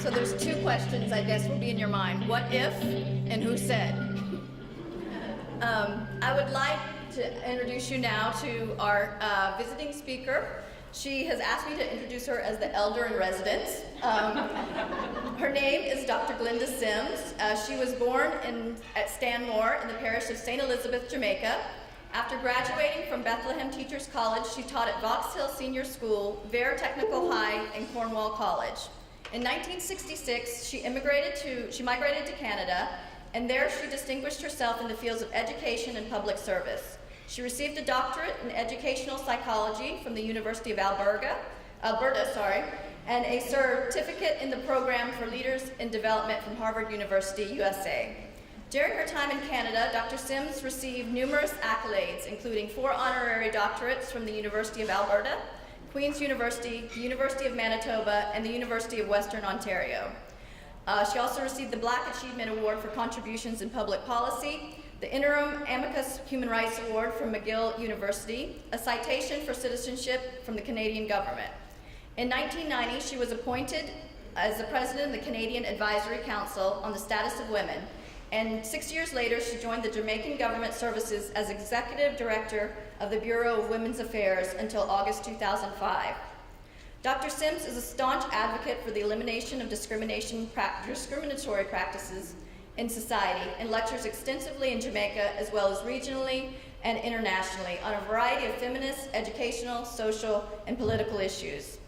So there's two questions, I guess, will be in your mind. What if and who said? I would like to introduce you now to our visiting speaker. She has asked me to introduce her as the elder in residence. Her name is Dr. Glenda Sims. She was born at Stanmore in the parish of St. Elizabeth, Jamaica. After graduating from Bethlehem Teachers College, she taught at Vox Hill Senior School, Vere Technical High, and Cornwall College. In 1966, she migrated to Canada, and there she distinguished herself in the fields of education and public service. She received a doctorate in educational psychology from the University of Alberta, and a certificate in the program for leaders in development from Harvard University, USA. During her time in Canada, Dr. Sims received numerous accolades, including 4 honorary doctorates from the University of Alberta, Queen's University, the University of Manitoba, and the University of Western Ontario. She also received the Black Achievement Award for contributions in public policy, the Interim Amicus Human Rights Award from McGill University, a citation for citizenship from the Canadian government. In 1990, she was appointed as the president of the Canadian Advisory Council on the Status of Women, and 6 years later, she joined the Jamaican Government Services as executive director of the Bureau of Women's Affairs until August 2005. Dr. Sims is a staunch advocate for the elimination of discriminatory practices in society and lectures extensively in Jamaica as well as regionally and internationally on a variety of feminist, educational, social, and political issues.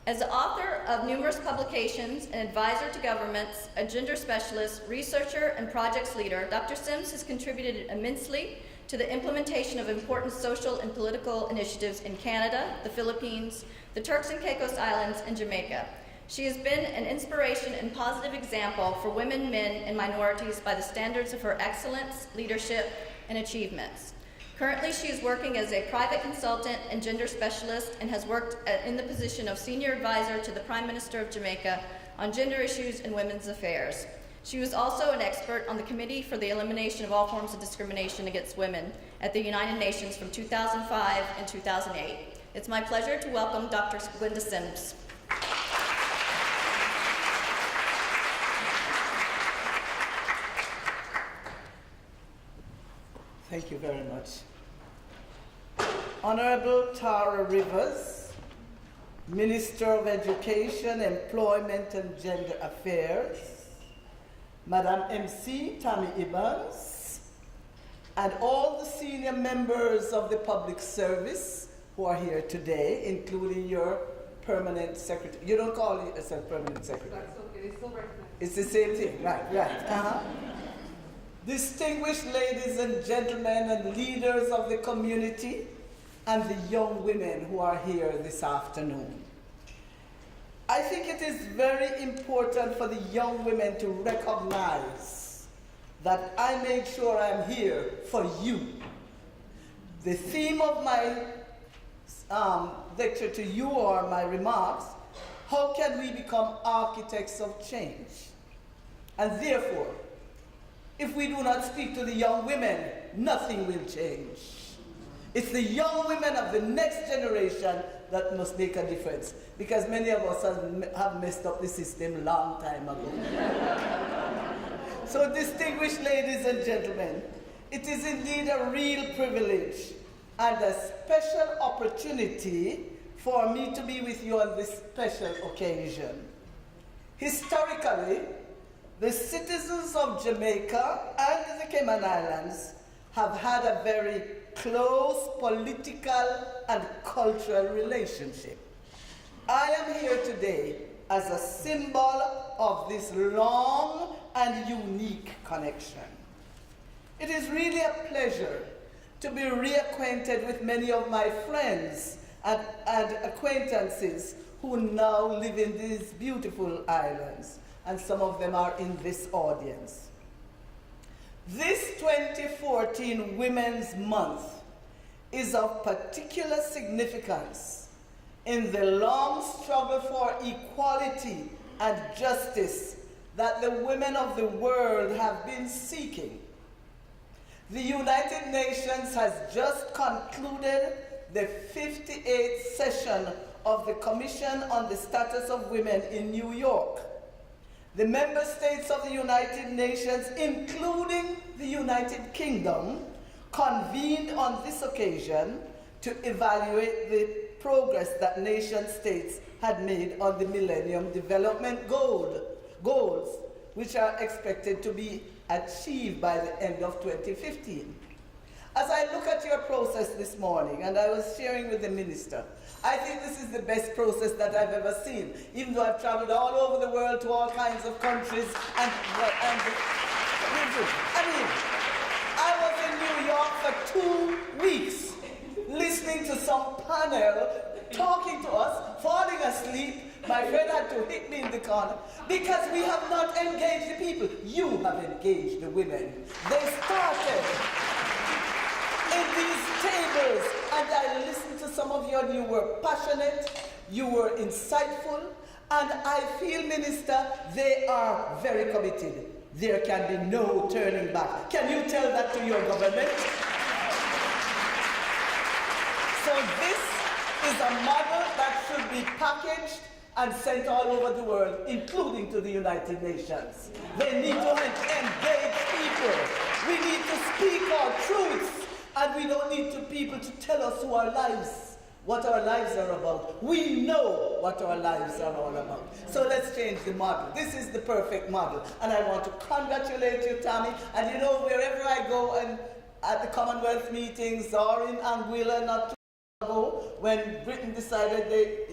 As the author of numerous publications, an advisor to governments, a gender specialist, researcher, and projects leader, Dr. Sims has contributed immensely to the implementation of important social and political initiatives in Canada, the Philippines, the Turks and Caicos Islands, and Jamaica. She has been an inspiration and positive example for women, men, and minorities by the standards of her excellence, leadership, and achievements. Currently, she is working as a private consultant and gender specialist and has worked in the position of senior advisor to the Prime Minister of Jamaica on gender issues and women's affairs. She was also an expert on the Committee for the Elimination of All Forms of Discrimination Against Women at the United Nations from 2005 and 2008. It's my pleasure to welcome Dr. Glenda Sims. Thank you very much. Honorable Tara Rivers, Minister of Education, Employment and Gender Affairs, Madam MC Tammy Evans, and all the senior members of the public service who are here today, including your permanent secretary. You don't call yourself permanent secretary. That's okay, they still recognize. It's the same thing, right. Distinguished ladies and gentlemen and leaders of the community and the young women who are here this afternoon. I think it is very important for the young women to recognize that I made sure I'm here for you. The theme of my lecture to you or my remarks, how can we become architects of change? And therefore, if we do not speak to the young women, nothing will change. It's the young women of the next generation that must make a difference, because many of us have messed up the system a long time ago. So, distinguished ladies and gentlemen, it is indeed a real privilege and a special opportunity for me to be with you on this special occasion. Historically, the citizens of Jamaica and the Cayman Islands have had a very close political and cultural relationship. I am here today as a symbol of this long and unique connection. It is really a pleasure to be reacquainted with many of my friends and acquaintances who now live in these beautiful islands, and some of them are in this audience. This 2014 Women's Month is of particular significance in the long struggle for equality and justice that the women of the world have been seeking. The United Nations has just concluded the 58th session of the Commission on the Status of Women in New York. the member states of the United Nations, including the United Kingdom, convened on this occasion to evaluate the progress that nation states had made on the Millennium Development Goals, which are expected to be achieved by the end of 2015. As I look at your process this morning, and I was sharing with the minister, I think this is the best process that I've ever seen, even though I've traveled all over the world to all kinds of countries and I mean, I was in New York for 2 weeks listening to some panel talking to us, falling asleep. My friend had to hit me in the corner because we have not engaged the people. You have engaged the women. They started in these tables, and I listened to some of you, and you were passionate, you were insightful, and I feel, Minister, they are very committed. There can be no turning back. Can you tell that to your government? So this is a model that should be packaged and sent all over the world, including to the United Nations. They need to engage people. We need to speak our truths, and we don't need people to tell us what our lives are about. We know what our lives are all about. So let's change the model. This is the perfect model. And I want to congratulate you, Tammy. And you know, wherever I go, and at the Commonwealth meetings or in Anguilla not too long ago, when Britain decided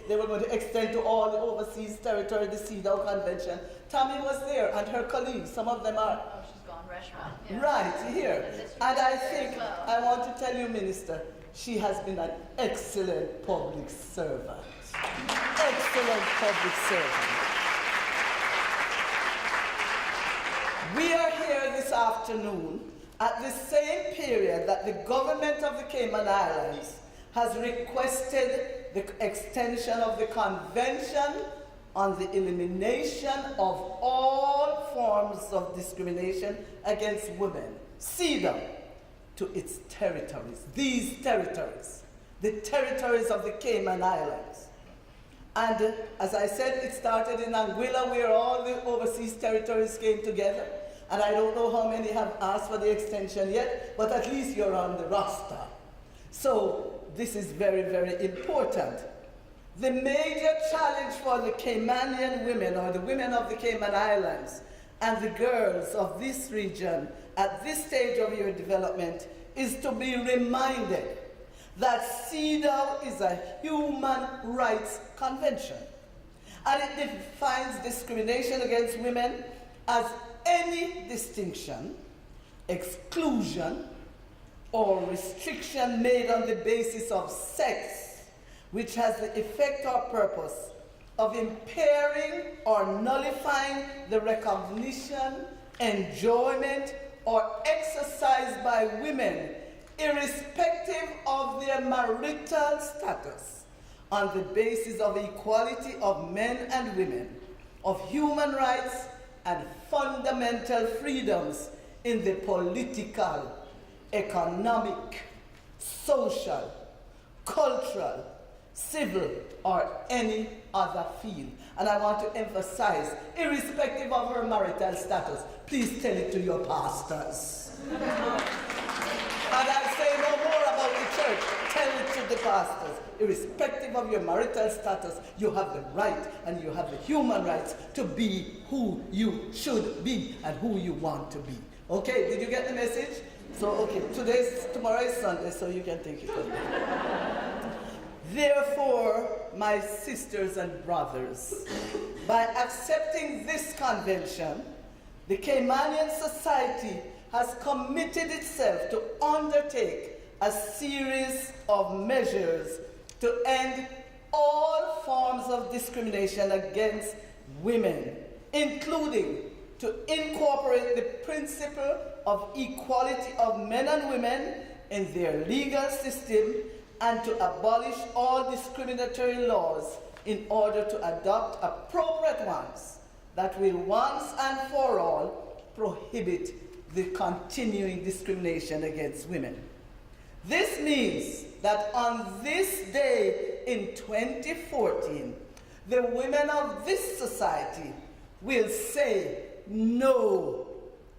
they were going to extend to all the overseas territory, the CEDAW Convention, Tammy was there, and her colleagues, some of them are. Oh, she's gone restaurant. Yeah. Right, here. And I think, I want to tell you, Minister, she has been an excellent public servant. Excellent public servant. We are here this afternoon at the same period that the government of the Cayman Islands has requested the extension of the Convention on the Elimination of All Forms of Discrimination Against Women, CEDAW, to its territories, these territories, the territories of the Cayman Islands. And as I said, it started in Anguilla, where all the overseas territories came together. And I don't know how many have asked for the extension yet, but at least you're on the roster. So this is very, very important. The major challenge for the Caymanian women, or the women of the Cayman Islands, and the girls of this region at this stage of your development is to be reminded that CEDAW is a human rights convention, and it defines discrimination against women as any distinction, exclusion, or restriction made on the basis of sex which has the effect or purpose of impairing or nullifying the recognition, enjoyment, or exercise by women, irrespective of their marital status, on the basis of equality of men and women, of human rights and fundamental freedoms in the political, economic, social, cultural, civil, or any other field. And I want to emphasize, irrespective of her marital status, please tell it to your pastors. And I'll say no more about the church. Tell it to the pastors. Irrespective of your marital status, you have the right and you have the human rights to be who you should be and who you want to be. Okay, did you get the message? So, okay, tomorrow is Sunday, so you can take it away. Therefore, my sisters and brothers, by accepting this convention, the Caymanian society has committed itself to undertake a series of measures to end all forms of discrimination against women, including to incorporate the principle of equality of men and women in their legal system, and to abolish all discriminatory laws in order to adopt appropriate ones that will once and for all prohibit the continuing discrimination against women. This means that on this day in 2014, the women of this society will say no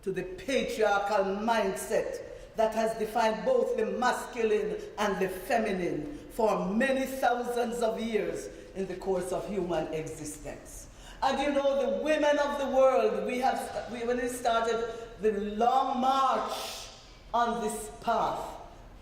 to the patriarchal mindset that has defined both the masculine and the feminine for many thousands of years in the course of human existence. And you know, the women of the world, when we started the long march on this path,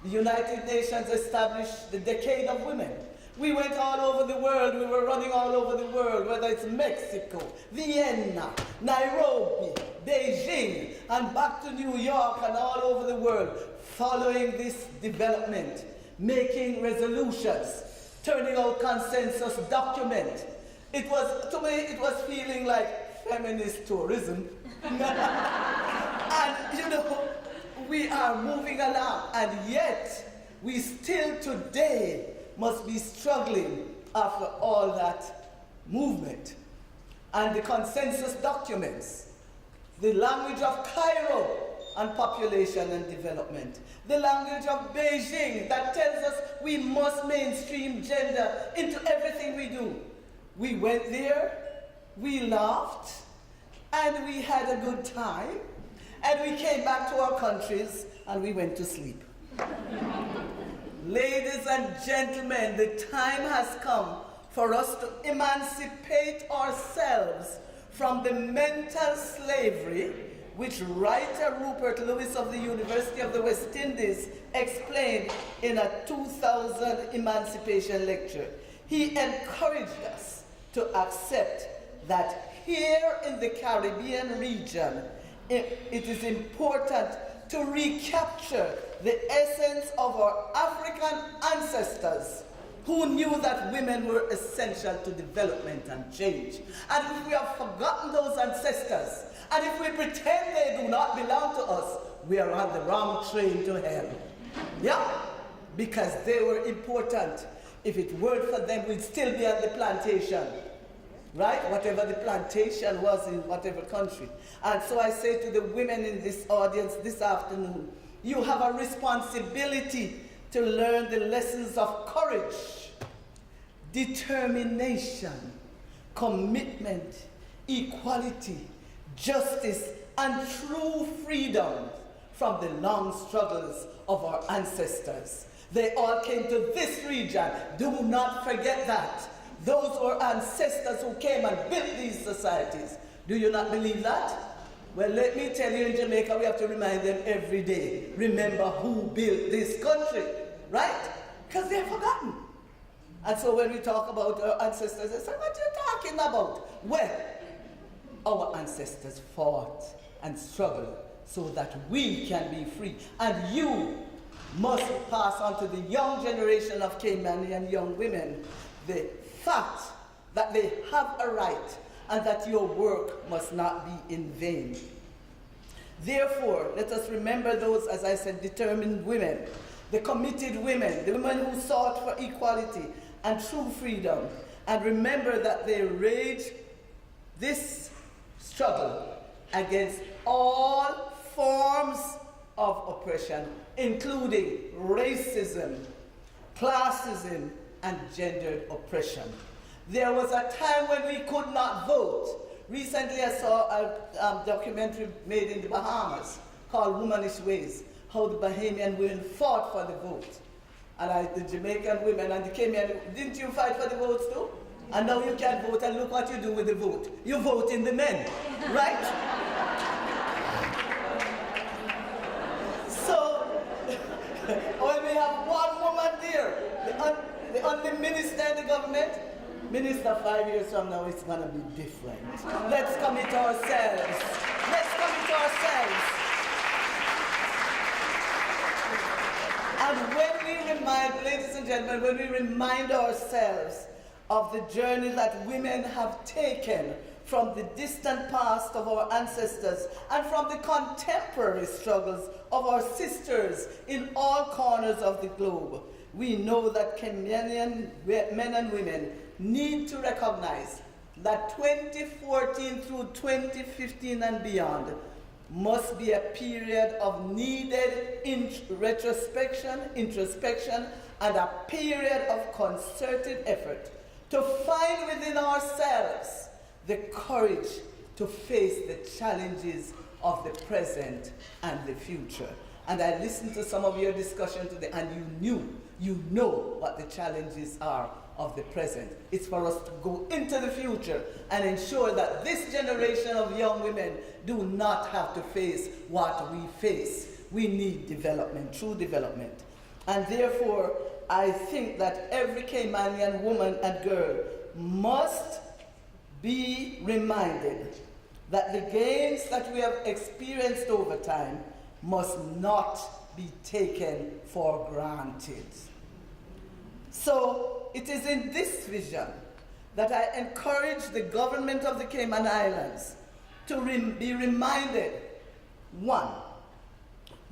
the United Nations established the Decade of Women. We went all over the world, we were running all over the world, whether it's Mexico, Vienna, Nairobi, Beijing, and back to New York and all over the world, following this development, making resolutions, turning out consensus document. It was, to me, it was feeling like feminist tourism. And you know, we are moving along, and yet we still today must be struggling after all that movement. And the consensus documents, the language of Cairo on population and development, the language of Beijing that tells us we must mainstream gender into everything we do. We went there, we laughed, and we had a good time, and we came back to our countries and we went to sleep. Ladies and gentlemen, the time has come for us to emancipate ourselves from the mental slavery which writer Rupert Lewis of the University of the West Indies explained in a 2000 emancipation lecture. He encouraged us to accept that here in the Caribbean region, it is important to recapture the essence of our African ancestors who knew that women were essential to development and change. And if we have forgotten those ancestors, and if we pretend they do not belong to us, we are on the wrong train to hell. Yeah, because they were important. If it weren't for them, we'd still be on the plantation, right? Whatever the plantation was in whatever country. And so I say to the women in this audience this afternoon, you have a responsibility to learn the lessons of courage, determination, commitment, equality, justice, and true freedom from the long struggles of our ancestors. They all came to this region. Do not forget that. Those were ancestors who came and built these societies. Do you not believe that? Well, let me tell you, in Jamaica, we have to remind them every day. Remember who built this country, right? Because they're forgotten. And so when we talk about our ancestors, they say, what are you talking about? Well, our ancestors fought and struggled so that we can be free. And you must pass on to the young generation of Caymanian young women the fact that they have a right and that your work must not be in vain. Therefore, let us remember those, as I said, determined women, the committed women, the women who sought for equality and true freedom, and remember that they waged this struggle against all forms of oppression, including racism, classism, and gendered oppression. There was a time when we could not vote. Recently I saw a documentary made in the Bahamas called Womanish Ways, how the Bahamian women fought for the vote. And the Jamaican women and the Cayman, didn't you fight for the votes too? And now you can't vote, and look what you do with the vote. You vote in the men, right? So, when we have one woman there, the only minister in the government, minister 5 years from now, it's gonna be different. Let's commit ourselves. Let's commit ourselves. And when we remind, ladies and gentlemen, when we remind ourselves of the journey that women have taken from the distant past of our ancestors and from the contemporary struggles of our sisters in all corners of the globe, we know that Caymanian men and women need to recognize that 2014 through 2015 and beyond must be a period of needed introspection, and a period of concerted effort to find within ourselves the courage to face the challenges of the present and the future. And I listened to some of your discussion today, and you know what the challenges are of the present. It's for us to go into the future and ensure that this generation of young women do not have to face what we face. We need development, true development. And therefore, I think that every Caymanian woman and girl must be reminded that the gains that we have experienced over time must not be taken for granted. So it is in this vision that I encourage the government of the Cayman Islands to be reminded, one,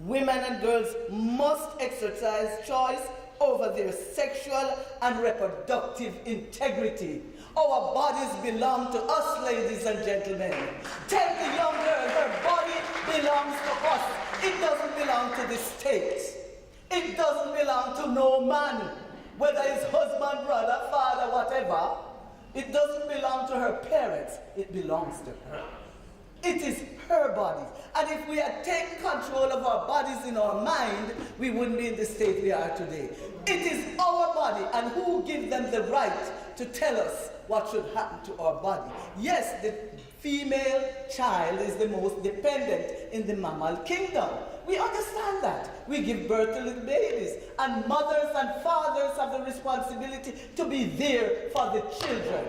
women and girls must exercise choice over their sexual and reproductive integrity. Our bodies belong to us, ladies and gentlemen. Tell the young girl her body belongs to us. It doesn't belong to the state. It doesn't belong to no man, whether it's husband, brother, father, whatever. It doesn't belong to her parents. It belongs to her. It is her body. And if we had taken control of our bodies in our mind, we wouldn't be in the state we are today. It is our body, and who gives them the right to tell us what should happen to our body? Yes, the female child is the most dependent in the mammal kingdom. We understand that. We give birth to little babies, and mothers and fathers have the responsibility to be there for the children.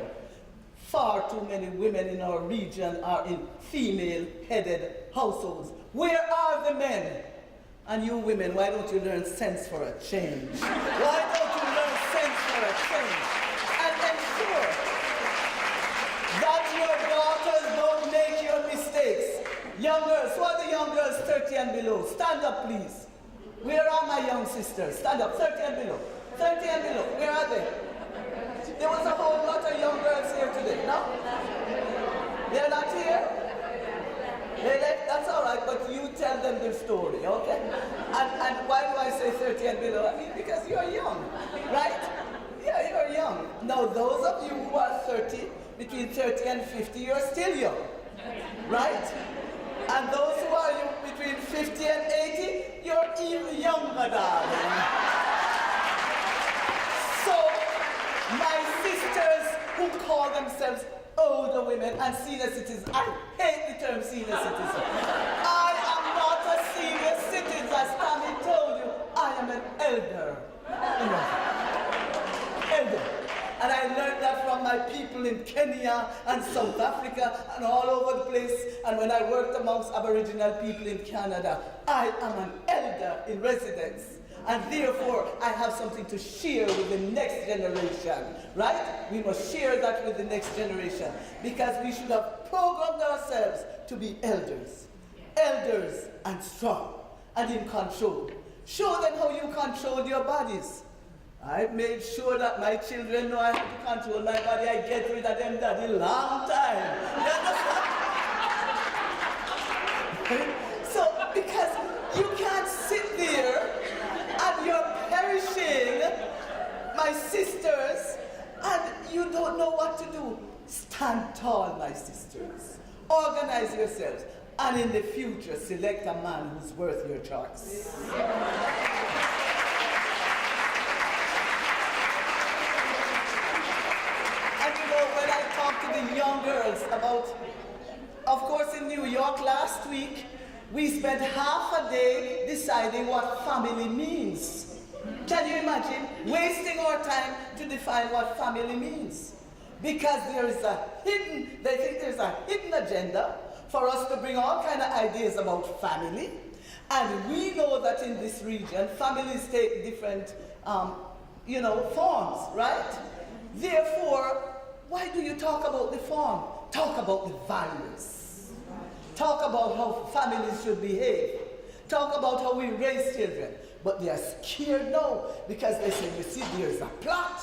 Far too many women in our region are in female-headed households. Where are the men? And you women, why don't you learn sense for a change? Why don't you learn sense for a change? And ensure that your daughters don't make your mistakes. Young girls, who are the young girls 30 and below? Stand up, please. Where are my young sisters? Stand up, 30 and below. 30 and below, where are they? There was a whole lot of young girls here today, no? They're not here? They left, that's all right, but you tell them the story, okay? And why do I say 30 and below? I mean, because you're young, right? Yeah, you're young. Now, those of you who are 30, between 30 and 50, you're still young, right? And those who are between 50 and 80, you're even younger, darling. So, my sisters who call themselves older women and senior citizens, I hate the term senior citizen. I am not a senior citizen, as Tammy told you. I am an elder. Elder. And I learned that from my people in Kenya and South Africa and all over the place. And when I worked amongst Aboriginal people in Canada, I am an elder in residence. And therefore, I have something to share with the next generation, right? We must share that with the next generation because we should have programmed ourselves to be elders. Elders and strong and in control. Show them how you control your bodies. I've made sure that my children know I have to control my body. I get rid of them daddy long time. You understand? So, because you can't sit there and you're perishing, my sisters, and you don't know what to do. Stand tall, my sisters. Organize yourselves. And in the future, select a man who's worth your choice. And you know, when I talk to the young girls about, of course in New York last week, we spent half a day deciding what family means. Can you imagine wasting our time to define what family means? Because they think there's a hidden agenda for us to bring all kind of ideas about family. And we know that in this region, families take different, forms, right? Therefore, why do you talk about the form? Talk about the values. Talk about how families should behave. Talk about how we raise children. But they are scared now because they say, you see, there's a plot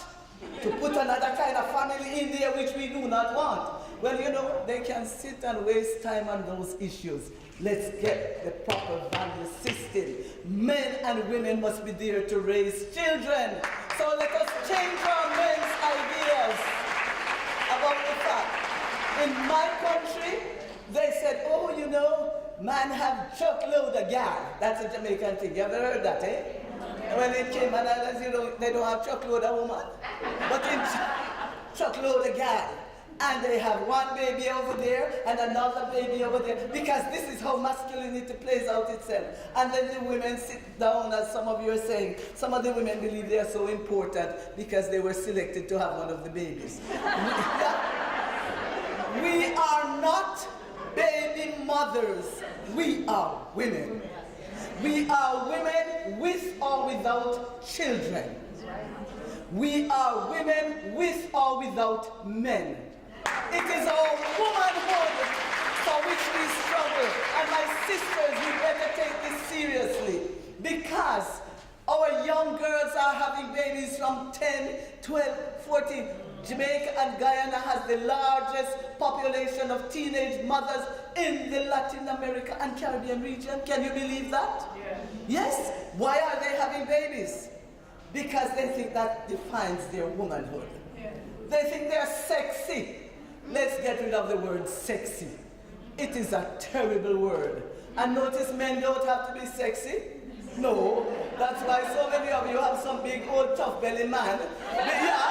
to put another kind of family in there which we do not want. Well, you know, they can sit and waste time on those issues. Let's get the proper value system. Men and women must be there to raise children. So let us change our men's ideas about the fact. In my country, They said, oh, you know, man have truckload of gal. That's a Jamaican thing. You ever heard that, eh? When in Cayman Islands, you know, they don't have truckload of woman, but in truckload of gal. And they have one baby over there and another baby over there, because this is how masculinity plays out itself. And then the women sit down, as some of you are saying. Some of the women believe they are so important because they were selected to have one of the babies. We are not baby mothers. We are women. We are women with or without children. We are women with or without men. It is our womanhood for which we struggle. And my sisters, we better take this seriously, because our young girls are having babies from 10, 12, 14. Jamaica and Guyana has the largest population of teenage mothers in the Latin America and Caribbean region. Can you believe that? Yeah. Yes. Why are they having babies? Because they think that defines their womanhood. Yeah. They think they're sexy. Let's get rid of the word sexy. It is a terrible word. And notice men don't have to be sexy. No. That's why so many of you have some big old tough belly man. Yeah.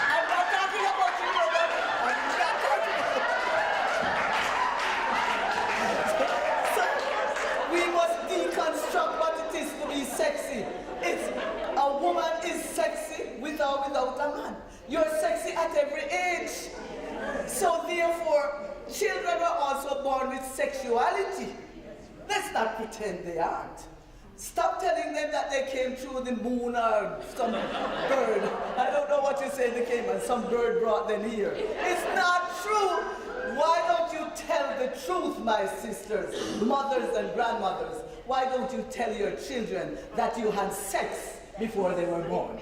I'm not talking about you, but I'm not talking about So we must deconstruct what it is to be sexy. It's a woman is sexy with or without a man. You're sexy at every age. So therefore, children are also born with sexuality. Let's not pretend they aren't. Stop telling them that they came through the moon or some bird. I don't know what you say in the Cayman. Some bird brought them here. It's not true. Why don't you tell the truth, my sisters, mothers and grandmothers? Why don't you tell your children that you had sex before they were born?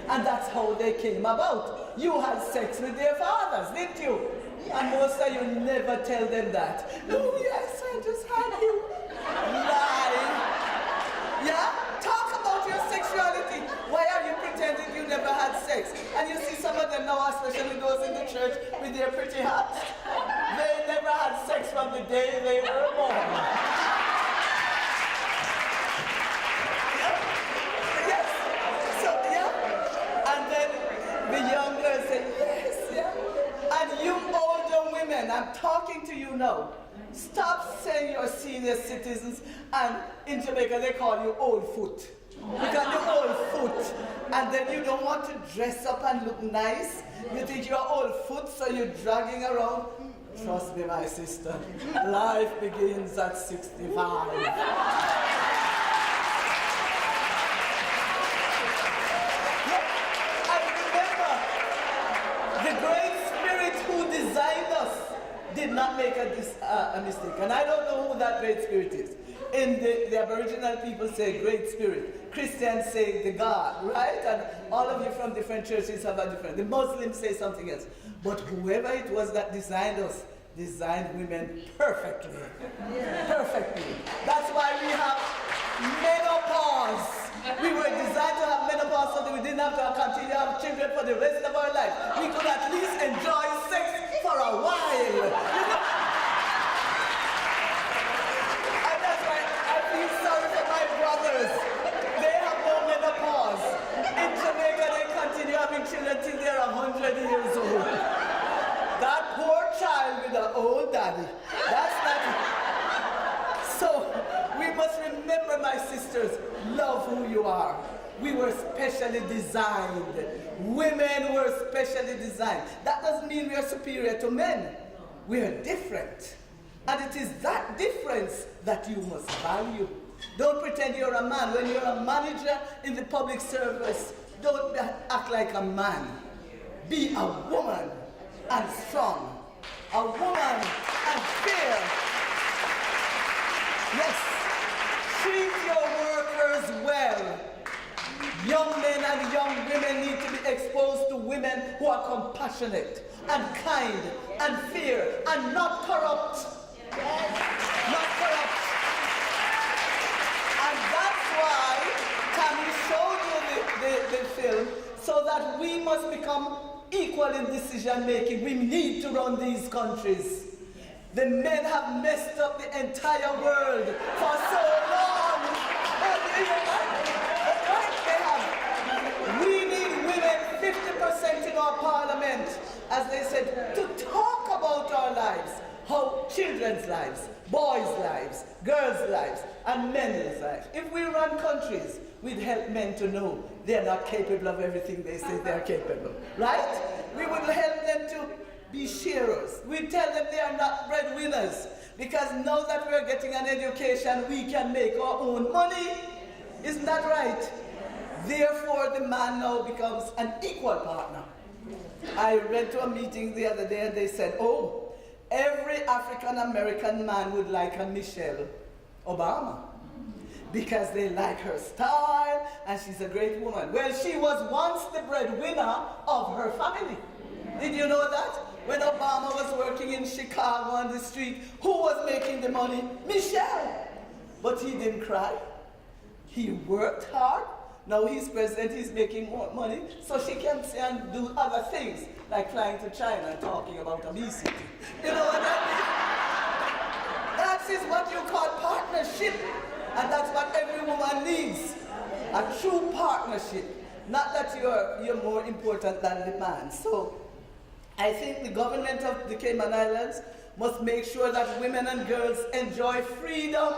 And that's how they came about. You had sex with their fathers, didn't you? And most of you never tell them that. Oh, yes, I just had you. Lie. Yeah? Talk about your sexuality. Why are you pretending you never had sex? And you see some of them now, especially those in the church with their pretty hats. They never had sex from the day they were born. The young girls say, yes, yeah. And you older women, I'm talking to you now. Stop saying you're senior citizens, and in Jamaica they call you old foot. Because you're old foot. And then you don't want to dress up and look nice. You think you're old foot, so you're dragging around. Trust me, my sister, life begins at 65. Did not make a mistake. And I don't know who that great spirit is. In the Aboriginal people say great spirit. Christians say the God, right? And all of you from different churches have a different. The Muslims say something else. But whoever it was that designed us, designed women perfectly. Yeah. Perfectly. That's why we have menopause. We were designed to have menopause so that we didn't have to continue to have children for the rest of our life. We could at least enjoy sex for a while. You know? And that's why I feel sorry for my brothers. They have no menopause. In Jamaica, they continue having children till they're 100 years old. That poor child with an old daddy. That's not it. So we must remember, my sisters, love who you are. We were specially designed. Women were specially designed. That doesn't mean we are superior to men. We are different. And it is that difference that you must value. Don't pretend you're a man. When you're a manager in the public service, don't act like a man. Be a woman and strong. A woman and fair. Yes. Treat your workers well. Young men and young women need to be exposed to women who are compassionate and kind and fair and not corrupt. Not corrupt. And that's why Tammy showed you the film, so that we must become equal in decision making. We need to run these countries. The men have messed up the entire world for so long. They have. We need women 50% in our parliament, as they said, to talk about our lives. How children's lives, boys' lives, girls' lives, and men's lives. If we run countries, we'd help men to know they're not capable of everything they say they're capable. Right? We would help them to be sharers. We tell them they are not breadwinners, because now that we're getting an education, we can make our own money. Isn't that right? Therefore, the man now becomes an equal partner. I went to a meeting the other day and they said, oh, every African American man would like a Michelle Obama because they like her style and she's a great woman. Well, she was once the breadwinner of her family. Did you know that? When Obama was working in Chicago on the street, who was making the money? Michelle. But he didn't cry. He worked hard. Now he's president, he's making more money, so she can say and do other things, like flying to China and talking about obesity. You know what I mean? That is what you call partnership. And that's what every woman needs. A true partnership. Not that you're more important than the man. So I think the government of the Cayman Islands must make sure that women and girls enjoy freedom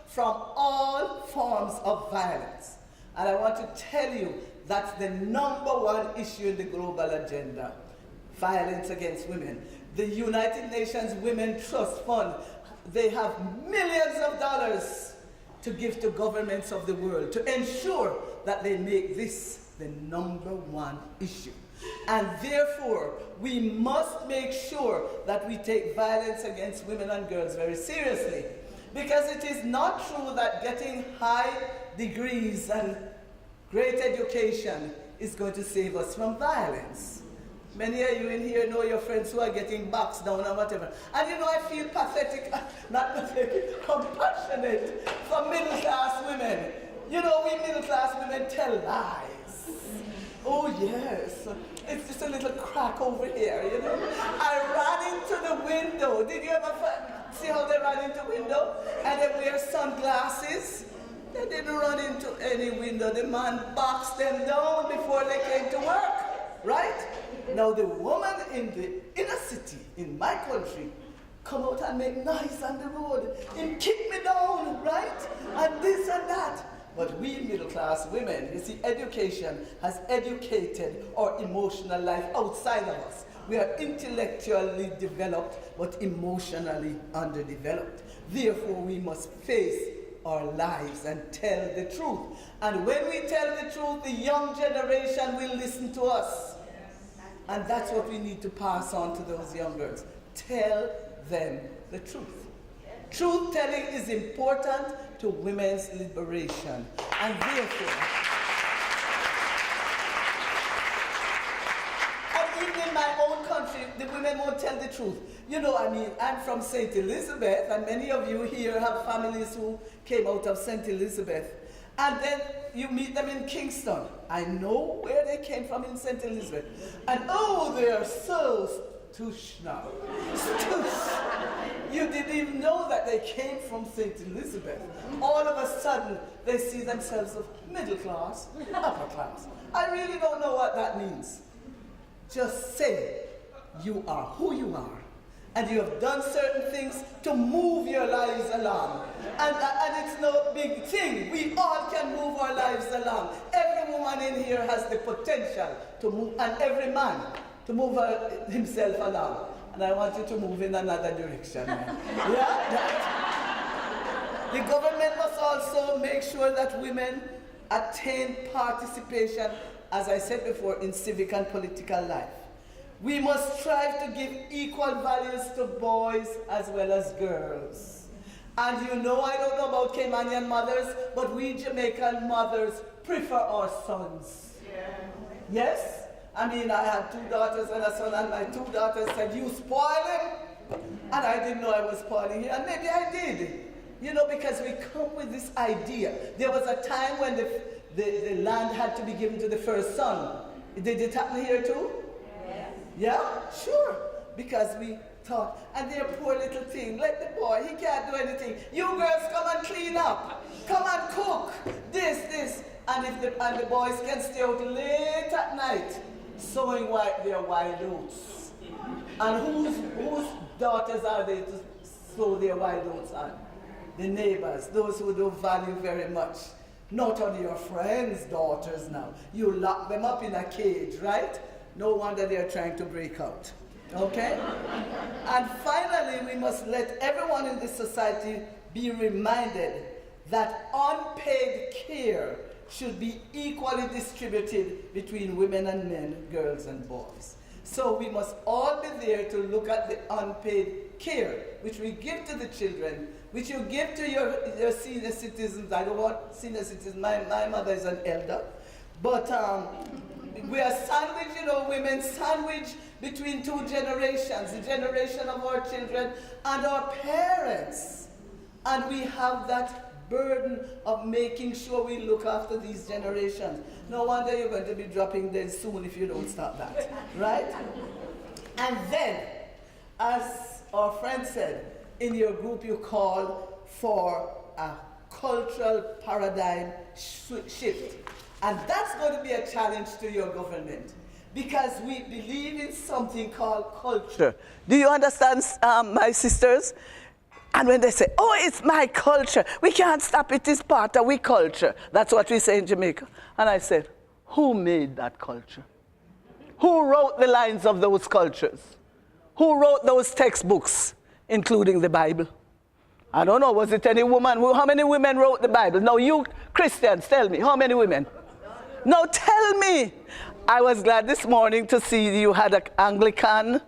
from all forms of violence. And I want to tell you that's the #1 issue in the global agenda, violence against women. The United Nations Women Trust Fund, they have millions of dollars to give to governments of the world to ensure that they make this the #1 issue. And therefore, we must make sure that we take violence against women and girls very seriously. Because it is not true that getting high degrees and great education is going to save us from violence. Many of you in here know your friends who are getting boxed down or whatever. And you know, I feel pathetic, not pathetic, compassionate for middle-class women. You know, we middle-class women tell lies. Oh yes, it's just a little crack over here, you know. I ran into the window. Did you ever see how they ran into the window? And they wear sunglasses. They didn't run into any window. The man boxed them down before they came to work, right? Now the woman in the inner city, in my country, come out and make noise on the road and kick me down, right? And this and that. But we middle-class women, you see, education has educated our emotional life outside of us. We are intellectually developed, but emotionally underdeveloped. Therefore, we must face our lives and tell the truth. And when we tell the truth, the young generation will listen to us. And that's what we need to pass on to those young girls. Tell them the truth. Truth telling is important to women's liberation. And therefore, and even in my own country, the women won't tell the truth. You know, I mean, I'm from St. Elizabeth, and many of you here have families who came out of St. Elizabeth. And then you meet them in Kingston. I know where they came from in St. Elizabeth. And oh, they are so stoush now. Stoush. You didn't even know that they came from St. Elizabeth. All of a sudden, they see themselves as middle class, upper class. I really don't know what that means. Just say you are who you are. And you have done certain things to move your lives along. And it's no big thing. We all can move our lives along. Every woman in here has the potential to move, and every man to move himself along. And I want you to move in another direction. Yeah? The government must also make sure that women attain participation, as I said before, in civic and political life. We must strive to give equal values to boys as well as girls. And you know, I don't know about Caymanian mothers, but we Jamaican mothers prefer our sons. Yeah. Yes? I mean, I had 2 daughters and a son, and my 2 daughters said, "You spoil him?" And I didn't know I was spoiling him, and maybe I did. You know, because we come with this idea. There was a time when the land had to be given to the first son. Did it happen here too? Yeah, sure. because we thought, and their poor little thing, let the boy, he can't do anything. You girls come and clean up, come and cook, this. And the boys can stay out late at night sewing their wild oats. And whose daughters are they to sew their wild oats on? The neighbors, those who don't value very much. Not only your friends' daughters now. You lock them up in a cage, right? No wonder they're trying to break out. Okay? And finally, we must let everyone in this society be reminded that unpaid care should be equally distributed between women and men, girls and boys. So we must all be there to look at the unpaid care, which we give to the children, which you give to your senior citizens. I don't want senior citizens, my mother is an elder. But we are sandwiched, women sandwiched between two generations, the generation of our children and our parents. And we have that burden of making sure we look after these generations. No wonder you're going to be dropping dead soon if you don't start that, right? And then, as our friend said, in your group you called for a cultural paradigm shift. And that's going to be a challenge to your government, because we believe in something called culture. Do you understand, my sisters? And when they say, oh, it's my culture, we can't stop it, it's part of our culture. That's what we say in Jamaica. And I said, who made that culture? Who wrote the lines of those cultures? Who wrote those textbooks, including the Bible? I don't know, was it any woman? How many women wrote the Bible? No, you Christians, tell me, how many women? No, tell me. I was glad this morning to see you had an Anglican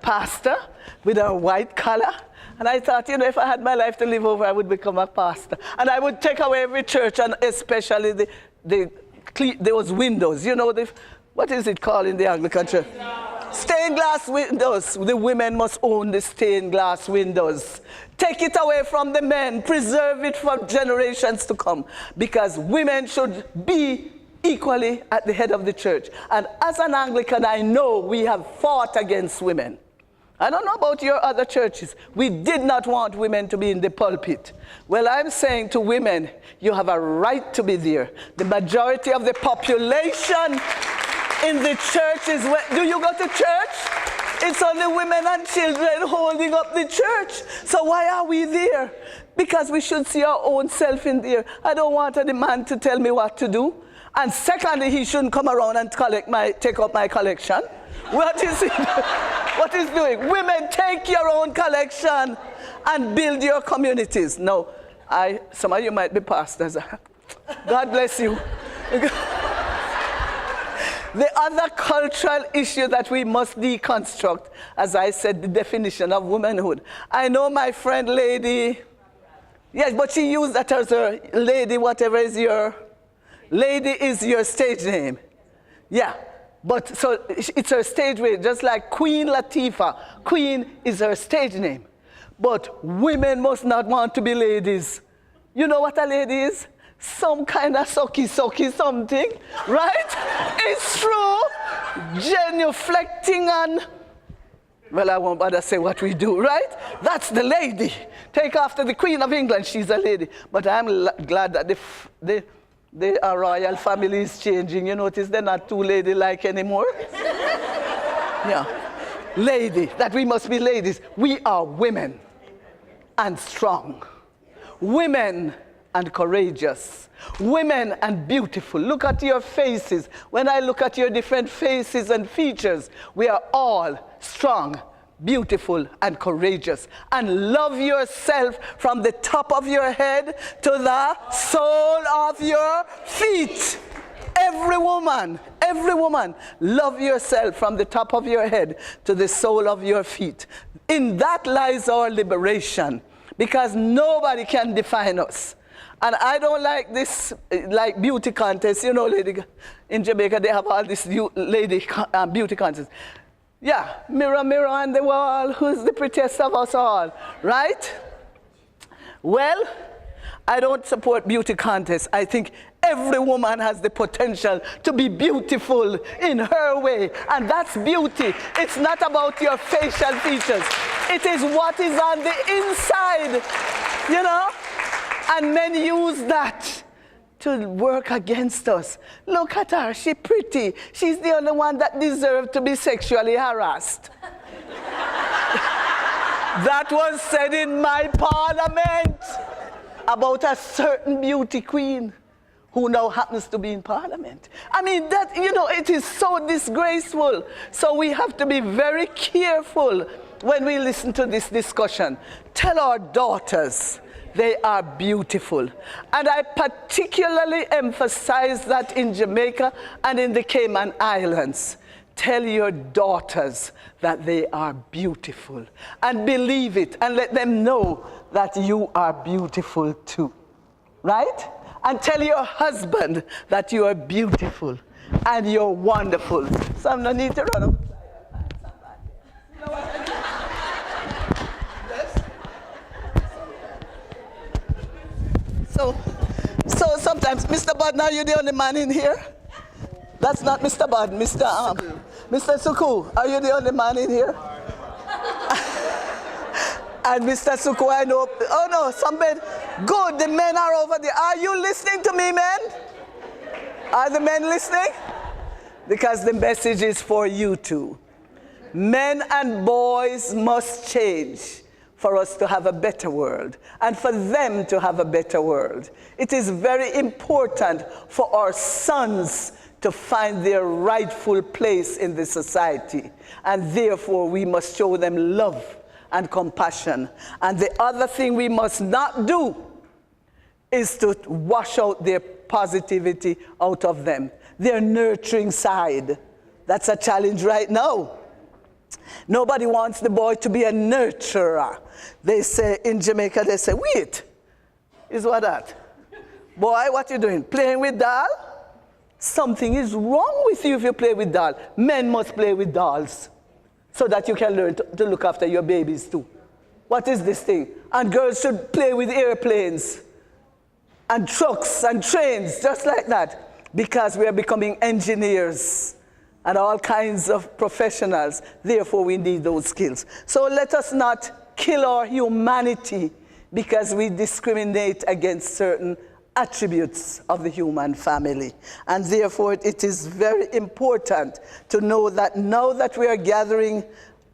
pastor with a white collar. And I thought, if I had my life to live over, I would become a pastor. And I would take away every church, and especially those windows. What is it called in the Anglican church? Stained glass windows. The women must own the stained glass windows. Take it away from the men. Preserve it for generations to come. Because women should be equally at the head of the church. And as an Anglican, I know we have fought against women. I don't know about your other churches. We did not want women to be in the pulpit. Well, I'm saying to women, you have a right to be there. The majority of the population in the church is where, do you go to church? It's only women and children holding up the church. So why are we there? Because we should see our own self in there. I don't want any man to tell me what to do. And secondly, he shouldn't come around and take up my collection. What is he doing? What is doing? Women, take your own collection and build your communities. No, some of you might be pastors. God bless you. The other cultural issue that we must deconstruct, as I said, the definition of womanhood. I know my friend Lady, yes, but she used that as her Lady, whatever is your, Lady is your stage name. Yeah. But so it's her stage name, just like Queen Latifah. Queen is her stage name. But women must not want to be ladies. You know what a lady is? Some kind of sucky something, right? It's true. Genuflecting and, well, I won't bother say what we do, right? That's the lady. Take after the Queen of England, she's a lady. But I'm glad that the royal family is changing. You notice they're not too ladylike anymore? Yeah. Lady, that we must be ladies. We are women and strong. Women and courageous. Women and beautiful. Look at your faces. When I look at your different faces and features, we are all strong, beautiful, and courageous. And love yourself from the top of your head to the sole of your feet. Every woman, love yourself from the top of your head to the sole of your feet. In that lies our liberation, because nobody can define us. And I don't like this, like beauty contests. Lady, in Jamaica, they have all this lady beauty contests. Yeah, mirror, mirror on the wall, who's the prettiest of us all, right? Well, I don't support beauty contests. I think Every woman has the potential to be beautiful in her way. And that's beauty. It's not about your facial features. It is what is on the inside, you know? And men use that to work against us. Look at her, she's pretty. She's the only one that deserves to be sexually harassed. That was said in my parliament about a certain beauty queen who now happens to be in parliament. I mean, that, you know, it is so disgraceful. So we have to be very careful when we listen to this discussion. Tell our daughters they are beautiful. And I particularly emphasize that in Jamaica and in the Cayman Islands. Tell your daughters that they are beautiful. And believe it, and let them know that you are beautiful too. Right? And tell your husband that you are beautiful and you're wonderful. Some no need to run up. You know what I mean? So sometimes, Mr. Bud, now you're the only man in here? That's not Mr. Bud, Mr. Suku, are you the only man in here? And Mr. Suku, I know, oh no, some men, good, the men are over there. Are you listening to me, men? Are the men listening? Because the message is for you too. Men and boys must change for us to have a better world and for them to have a better world. It is very important for our sons to find their rightful place in the society, and therefore we must show them love and compassion. And the other thing we must not do is to wash out their positivity out of them, their nurturing side. That's a challenge right now. Nobody wants the boy to be a nurturer. They say in Jamaica, they say, wait, is what that? Boy, what you doing? Playing with doll? Something is wrong with you if you play with doll. Men must play with dolls so that you can learn to look after your babies too. What is this thing? And girls should play with airplanes and trucks and trains, just like that, because we are becoming engineers and all kinds of professionals. Therefore, we need those skills. So let us not kill our humanity because we discriminate against certain attributes of the human family. And therefore, it is very important to know that now that we are gathering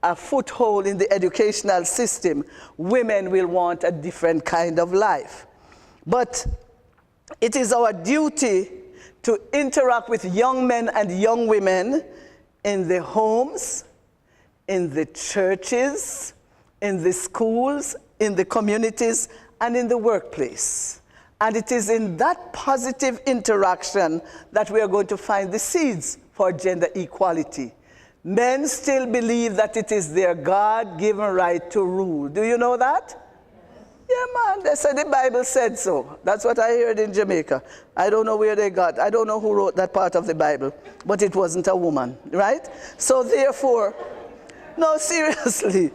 a foothold in the educational system, women will want a different kind of life. But it is our duty to interact with young men and young women in the homes, in the churches, in the schools, in the communities, and in the workplace. And it is in that positive interaction that we are going to find the seeds for gender equality. Men still believe that it is their God-given right to rule. Do you know that? Yeah, man, they said the Bible said so. That's what I heard in Jamaica. I don't know where they got. I don't know who wrote that part of the Bible, but it wasn't a woman, right? So therefore, no, seriously.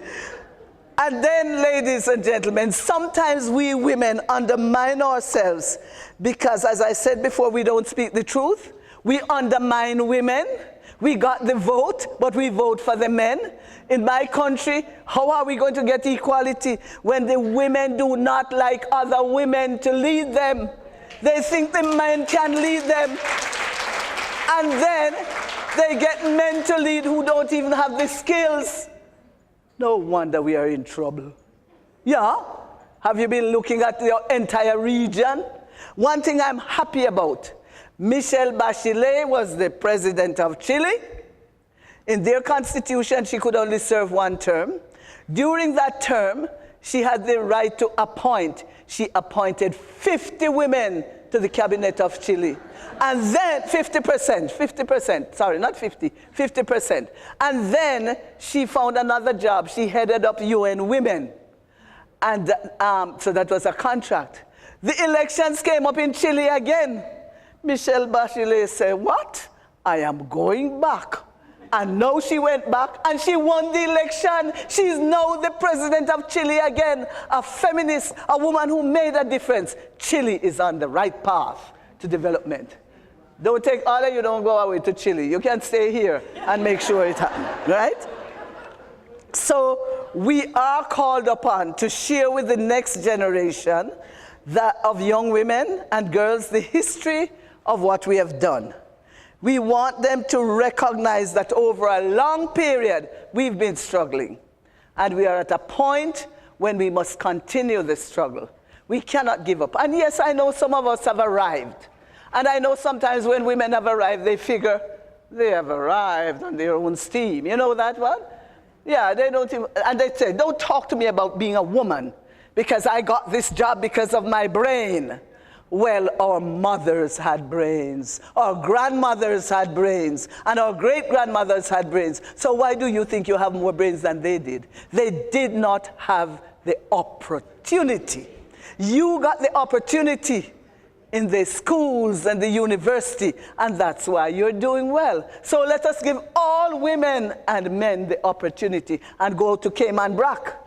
And then, ladies and gentlemen, sometimes we women undermine ourselves because, as I said before, we don't speak the truth. We undermine women. We got the vote, but we vote for the men. In my country, how are we going to get equality when the women do not like other women to lead them? They think the men can lead them. And then they get men to lead who don't even have the skills. No wonder we are in trouble. Yeah? Have you been looking at your entire region? One thing I'm happy about, Michelle Bachelet was the president of Chile. In their constitution, she could only serve one term. During that term, she had the right to appoint. She appointed 50 women to the cabinet of Chile. And then 50%, sorry, not 50, 50%. And then she found another job. She headed up UN Women. And so that was a contract. The elections came up in Chile again. Michelle Bachelet said, what? I am going back. And now she went back and she won the election. She's now the president of Chile again, a feminist, a woman who made a difference. Chile is on the right path. to development. Don't take all of you, don't go away to Chile. You can stay here and make sure it happens, right? So we are called upon to share with the next generation of young women and girls the history of what we have done. We want them to recognize that over a long period, we've been struggling. And we are at a point when we must continue the struggle. We cannot give up. And yes, I know some of us have arrived. And I know sometimes when women have arrived, they figure they have arrived on their own steam. You know that one? Yeah, they don't even, and they say, don't talk to me about being a woman because I got this job because of my brain. Well, our mothers had brains, our grandmothers had brains, and our great-grandmothers had brains. So why do you think you have more brains than they did? They did not have the opportunity. You got the opportunity in the schools and the university, and that's why you're doing well. So let us give all women and men the opportunity and go to Cayman Brac.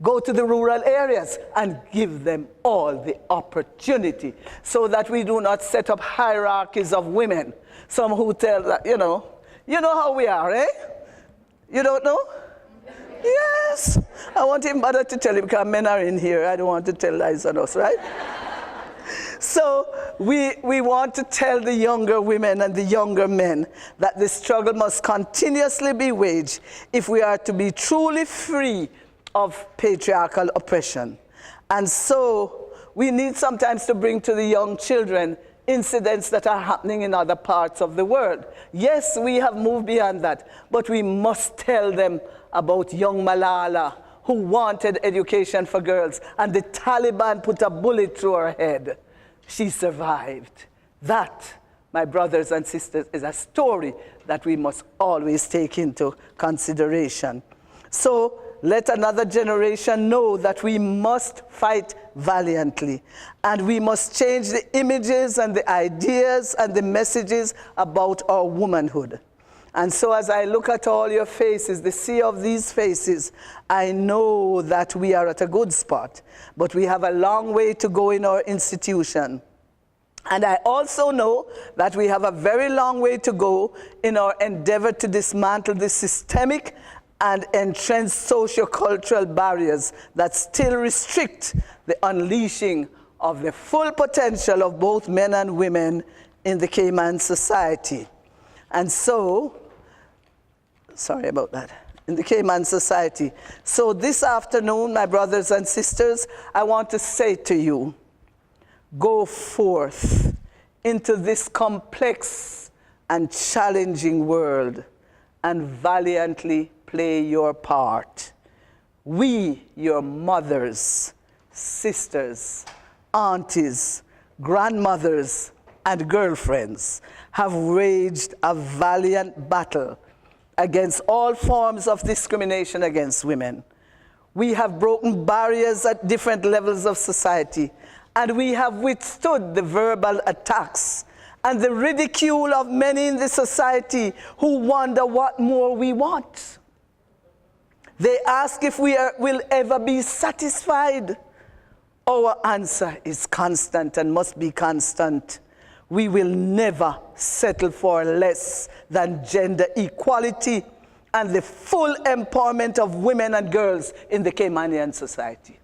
Go to the rural areas and give them all the opportunity so that we do not set up hierarchies of women. Some who tell that, you know how we are, eh? You don't know? Yes. I won't even bother to tell you because men are in here. I don't want to tell lies on us, right? So we want to tell the younger women and the younger men that the struggle must continuously be waged if we are to be truly free of patriarchal oppression. And so we need sometimes to bring to the young children incidents that are happening in other parts of the world. Yes, we have moved beyond that, but we must tell them about young Malala, who wanted education for girls, and the Taliban put a bullet through her head. She survived. That, my brothers and sisters, is a story that we must always take into consideration. So let another generation know that we must fight valiantly, and we must change the images and the ideas and the messages about our womanhood. And so as I look at all your faces, the sea of these faces, I know that we are at a good spot, but we have a long way to go in our institution. And I also know that we have a very long way to go in our endeavor to dismantle the systemic and entrenched socio-cultural barriers that still restrict the unleashing of the full potential of both men and women in the Cayman society. And so, sorry about that, in the Cayman society. So this afternoon, my brothers and sisters, I want to say to you, go forth into this complex and challenging world and valiantly play your part. We, your mothers, sisters, aunties, grandmothers, and girlfriends, have waged a valiant battle against all forms of discrimination against women. We have broken barriers at different levels of society, and we have withstood the verbal attacks and the ridicule of many in the society who wonder what more we want. They ask if we will ever be satisfied. Our answer is constant and must be constant. We will never settle for less than gender equality and the full empowerment of women and girls in the Caymanian society.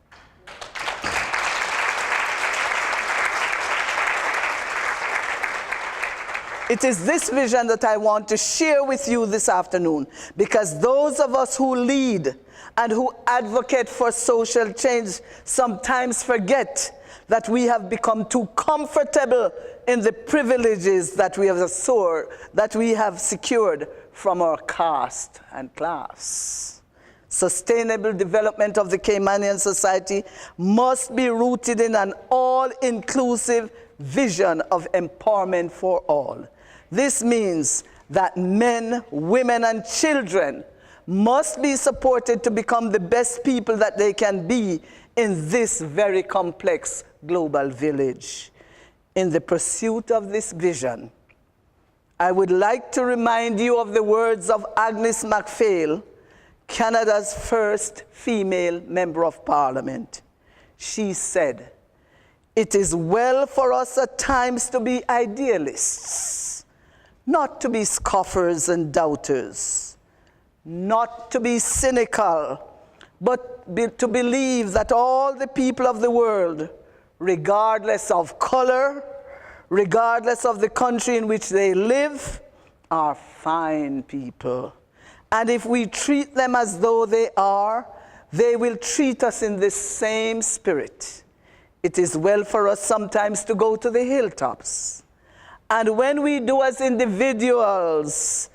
It is this vision that I want to share with you this afternoon, because those of us who lead and who advocate for social change sometimes forget that we have become too comfortable in the privileges that we have secured from our caste and class. Sustainable development of the Caymanian society must be rooted in an all-inclusive vision of empowerment for all. This means that men, women, and children must be supported to become the best people that they can be in this very complex global village. In the pursuit of this vision, I would like to remind you of the words of Agnes MacPhail, Canada's first female member of parliament. She said, It is well for us at times to be idealists, not to be scoffers and doubters, not to be cynical, but to believe that all the people of the world, regardless of color, regardless of the country in which they live, are fine people. And if we treat them as though they are, they will treat us in the same spirit. It is well for us sometimes to go to the hilltops. And when we do as individuals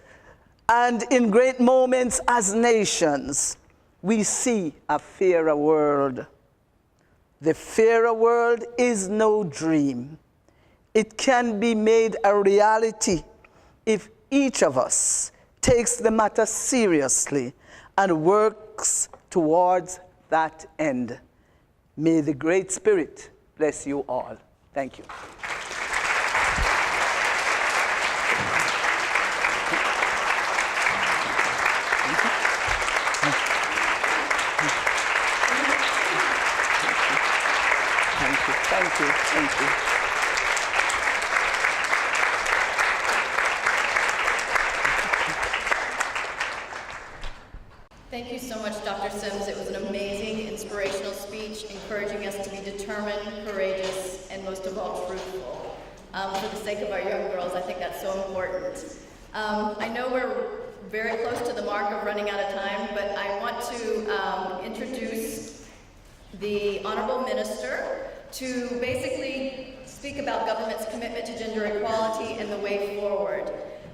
and in great moments as nations, we see a fairer world. The fairer world is no dream. It can be made a reality if each of us takes the matter seriously and works towards that end. May the Great Spirit bless you all. Thank you. Thank you. Thank you. Thank you so much, Dr. Sims. It was an amazing, inspirational speech, encouraging us to be determined, courageous, and most of all, truthful. For the sake of our young girls, I think that's so important. I know we're very close to the mark of running out of time, but I want to introduce the Honorable Minister to basically speak about government's commitment to gender equality and the way forward.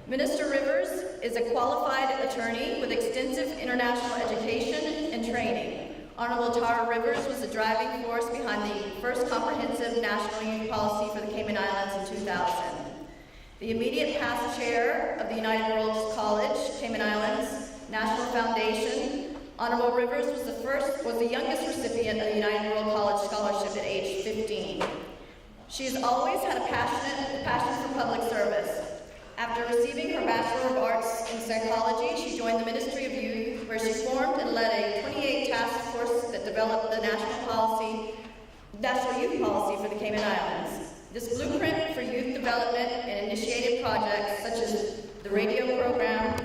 Minister Rivers is a qualified attorney with extensive international education and training. Honorable Tara Rivers was the driving force behind the first comprehensive national youth policy for the Cayman Islands in 2000. The immediate past chair of the United World College, Cayman Islands National Foundation, Honorable Rivers was the youngest recipient of the United World College Scholarship at age 15. She has always had a passion for public service. After receiving her Bachelor of Arts in Psychology, she joined the Ministry of Youth, where she formed and led a 28 task force that developed the national youth policy for the Cayman Islands. This blueprint for youth development and initiated projects such as the radio program,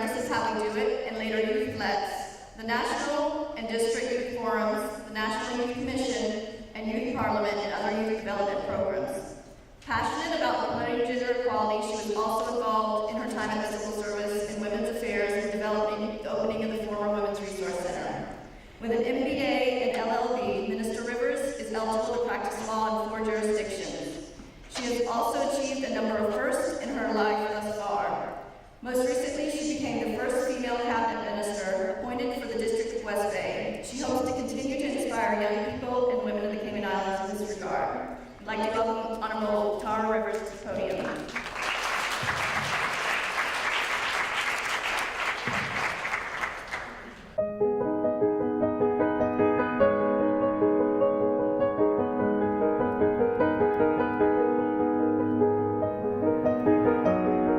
This Is How We Do It, and later Youth Let's, the National and District Youth Forums, the National Youth Commission, and Youth Parliament, and other youth development programs. Passionate about promoting gender equality, she was also involved in her time in the civil service and women's affairs in developing the opening of the former Women's Resource Center. With an MBA and LLB, Minister Rivers is eligible to practice law in 4 jurisdictions. She has also achieved a number of firsts in her life thus far. Most recently, she became the first female cabinet minister appointed for the District of West Bay. She hopes to continue to inspire young people and women of the Cayman Islands in this regard. I'd like to welcome Honorable Tara Rivers to the podium.